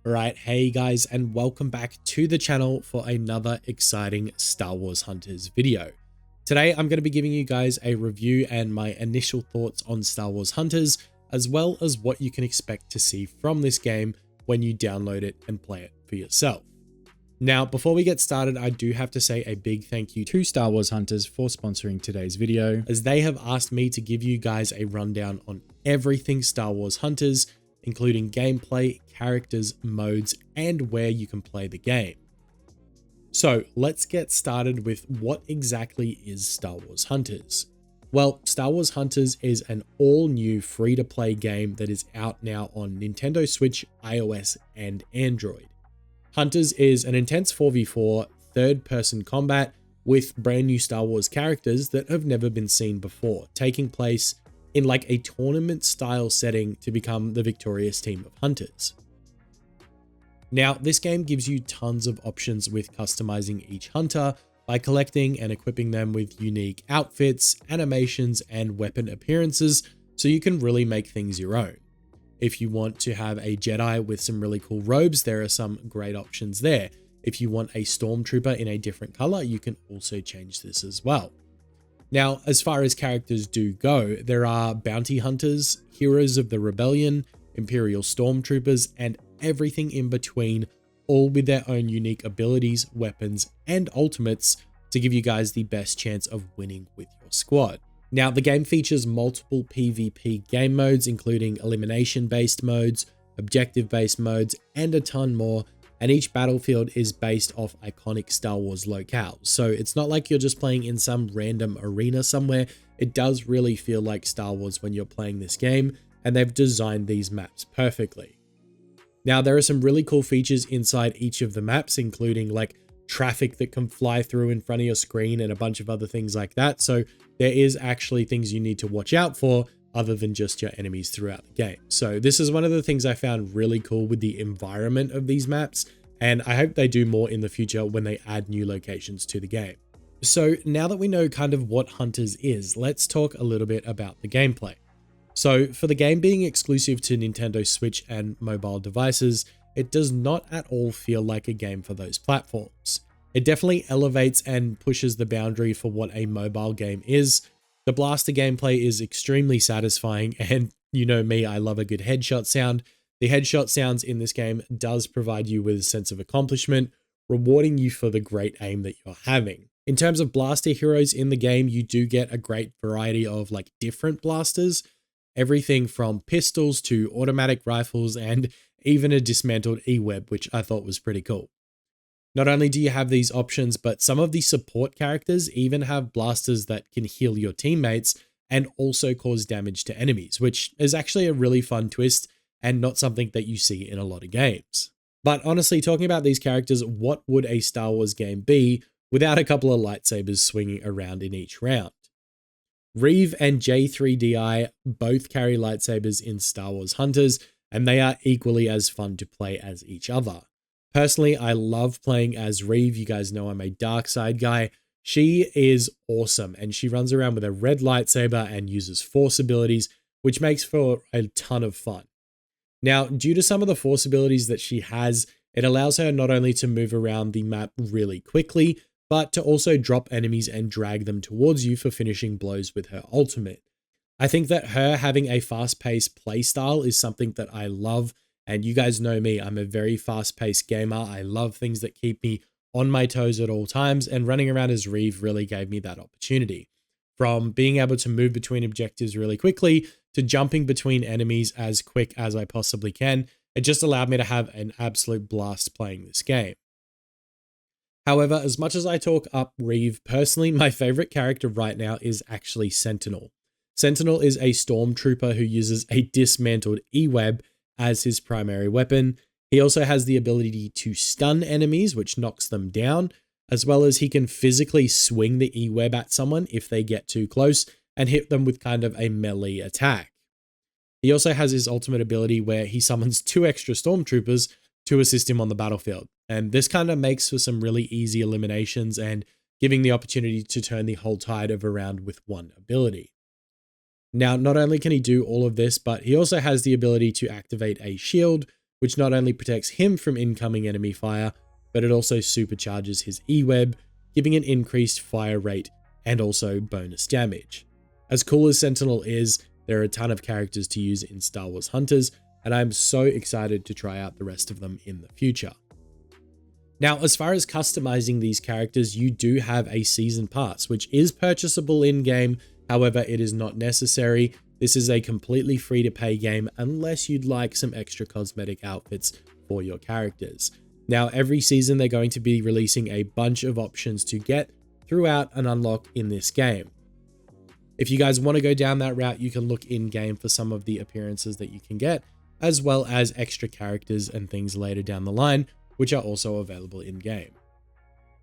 Alright, hey guys, and welcome back to the channel for another exciting Star Wars Hunters video. Today I'm going to be giving you guys a review and my initial thoughts on Star Wars Hunters, as well as what you can expect to see from this game when you download it and play it for yourself. Now, before we get started, I do have to say a big thank you to Star Wars Hunters for sponsoring today's video, as they have asked me to give you guys a rundown on everything Star Wars Hunters, including gameplay, characters, modes, and where you can play the game. So let's get started with what exactly is Star Wars Hunters. Well, Star Wars Hunters is an all-new free-to-play game that is out now on Nintendo Switch, iOS, and Android. Hunters is an intense 4v4 third-person combat with brand new Star Wars characters that have never been seen before, taking place in like a tournament style setting to become the victorious team of hunters. Now, this game gives you tons of options with customizing each hunter by collecting and equipping them with unique outfits, animations, and weapon appearances, so you can really make things your own. If you want to have a Jedi with some really cool robes, there are some great options there. If you want a stormtrooper in a different color, you can also change this as well. Now, as far as characters do go, there are bounty hunters, heroes of the rebellion, imperial stormtroopers, and everything in between, all with their own unique abilities, weapons, and ultimates to give you guys the best chance of winning with your squad. Now, the game features multiple PvP game modes, including elimination-based modes, objective-based modes, and a ton more, and each battlefield is based off iconic Star Wars locales. So it's not like you're just playing in some random arena somewhere. It does really feel like Star Wars when you're playing this game, and they've designed these maps perfectly. Now, there are some really cool features inside each of the maps, including like traffic that can fly through in front of your screen and a bunch of other things like that. So there is actually things you need to watch out for other than just your enemies throughout the game. So this is one of the things I found really cool with the environment of these maps, and I hope they do more in the future when they add new locations to the game. So now that we know kind of what Hunters is, let's talk a little bit about the gameplay. So for the game being exclusive to Nintendo Switch and mobile devices, it does not at all feel like a game for those platforms. It definitely elevates and pushes the boundary for what a mobile game is. The blaster gameplay is extremely satisfying, and you know me, I love a good headshot sound. The headshot sounds in this game does provide you with a sense of accomplishment, rewarding you for the great aim that you're having. In terms of blaster heroes in the game, you do get a great variety of like different blasters, everything from pistols to automatic rifles and even a dismantled E-Web, which I thought was pretty cool. Not only do you have these options, but some of the support characters even have blasters that can heal your teammates and also cause damage to enemies, which is actually a really fun twist and not something that you see in a lot of games. But honestly, talking about these characters, what would a Star Wars game be without a couple of lightsabers swinging around in each round? Reeve and J3DI both carry lightsabers in Star Wars Hunters, and they are equally as fun to play as each other. Personally, I love playing as Reeve. You guys know I'm a dark side guy. She is awesome, and she runs around with a red lightsaber and uses force abilities, which makes for a ton of fun. Now, due to some of the force abilities that she has, it allows her not only to move around the map really quickly, but to also drop enemies and drag them towards you for finishing blows with her ultimate. I think that her having a fast-paced playstyle is something that I love, and you guys know me, I'm a very fast-paced gamer. I love things that keep me on my toes at all times, and running around as Reeve really gave me that opportunity. From being able to move between objectives really quickly to jumping between enemies as quick as I possibly can, it just allowed me to have an absolute blast playing this game. However, as much as I talk up Reeve, personally, my favorite character right now is actually Sentinel. Sentinel is a stormtrooper who uses a dismantled E-Web as his primary weapon. He also has the ability to stun enemies, which knocks them down, as well as he can physically swing the E-Web at someone if they get too close and hit them with kind of a melee attack. He also has his ultimate ability where he summons 2 extra stormtroopers to assist him on the battlefield. And this kind of makes for some really easy eliminations and giving the opportunity to turn the whole tide of a round with one ability. Now, not only can he do all of this, but he also has the ability to activate a shield, which not only protects him from incoming enemy fire, but it also supercharges his E-web, giving an increased fire rate and also bonus damage. As cool as Sentinel is, there are a ton of characters to use in Star Wars Hunters, and I'm so excited to try out the rest of them in the future. Now, as far as customizing these characters, you do have a season pass, which is purchasable in-game. However, it is not necessary. This is a completely free-to-pay game unless you'd like some extra cosmetic outfits for your characters. Now, every season they're going to be releasing a bunch of options to get throughout and unlock in this game. If you guys want to go down that route, you can look in-game for some of the appearances that you can get, as well as extra characters and things later down the line, which are also available in-game.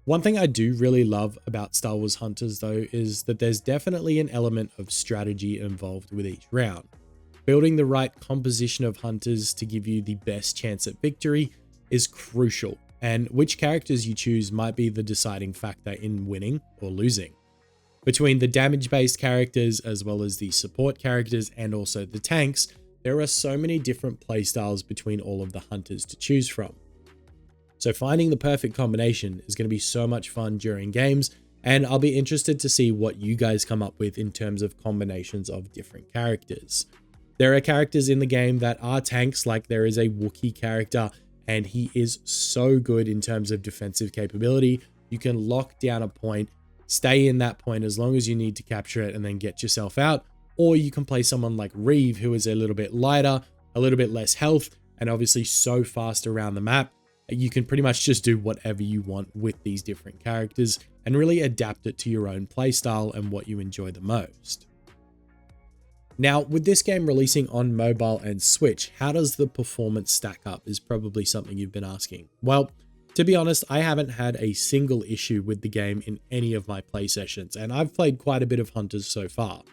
One thing I do really love about Star Wars Hunters though is that there's definitely an element of strategy involved with each round. Building the right composition of hunters to give you the best chance at victory is crucial, and which characters you choose might be the deciding factor in winning or losing. Between the damage-based characters as well as the support characters and also the tanks, there are so many different playstyles between all of the hunters to choose from. So finding the perfect combination is going to be so much fun during games, and I'll be interested to see what you guys come up with in terms of combinations of different characters. There are characters in the game that are tanks, like there is a Wookiee character, and he is so good in terms of defensive capability. You can lock down a point, stay in that point as long as you need to capture it and then get yourself out, or you can play someone like Reeve, who is a little bit lighter, a little bit less health, and obviously so fast around the map. You can pretty much just do whatever you want with these different characters and really adapt it to your own playstyle and what you enjoy the most. Now, with this game releasing on mobile and Switch, how does the performance stack up is probably something you've been asking. Well, to be honest, I haven't had a single issue with the game in any of my play sessions, and I've played quite a bit of Hunters so far.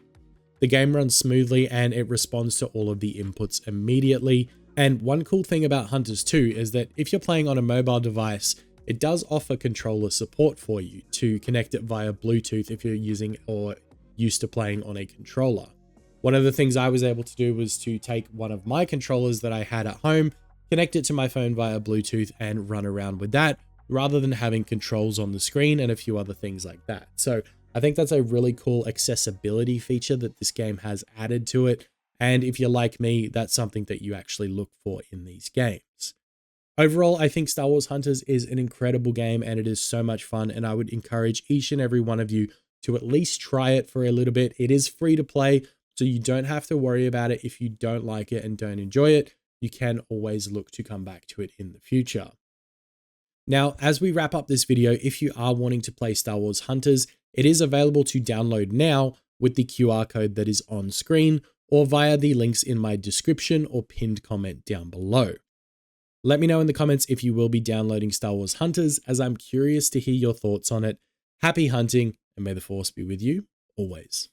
The game runs smoothly and it responds to all of the inputs immediately. And one cool thing about Hunters 2 is that if you're playing on a mobile device, it does offer controller support for you to connect it via Bluetooth if you're using or used to playing on a controller. One of the things I was able to do was to take one of my controllers that I had at home, connect it to my phone via Bluetooth and run around with that, rather than having controls on the screen and a few other things like that. So I think that's a really cool accessibility feature that this game has added to it. And if you're like me, that's something that you actually look for in these games. Overall, I think Star Wars Hunters is an incredible game and it is so much fun, and I would encourage each and every one of you to at least try it for a little bit. It is free to play, so you don't have to worry about it. If you don't like it and don't enjoy it, you can always look to come back to it in the future. Now, as we wrap up this video, if you are wanting to play Star Wars Hunters, it is available to download now with the QR code that is on screen, or via the links in my description or pinned comment down below. Let me know in the comments if you will be downloading Star Wars Hunters, as I'm curious to hear your thoughts on it. Happy hunting, and may the Force be with you always.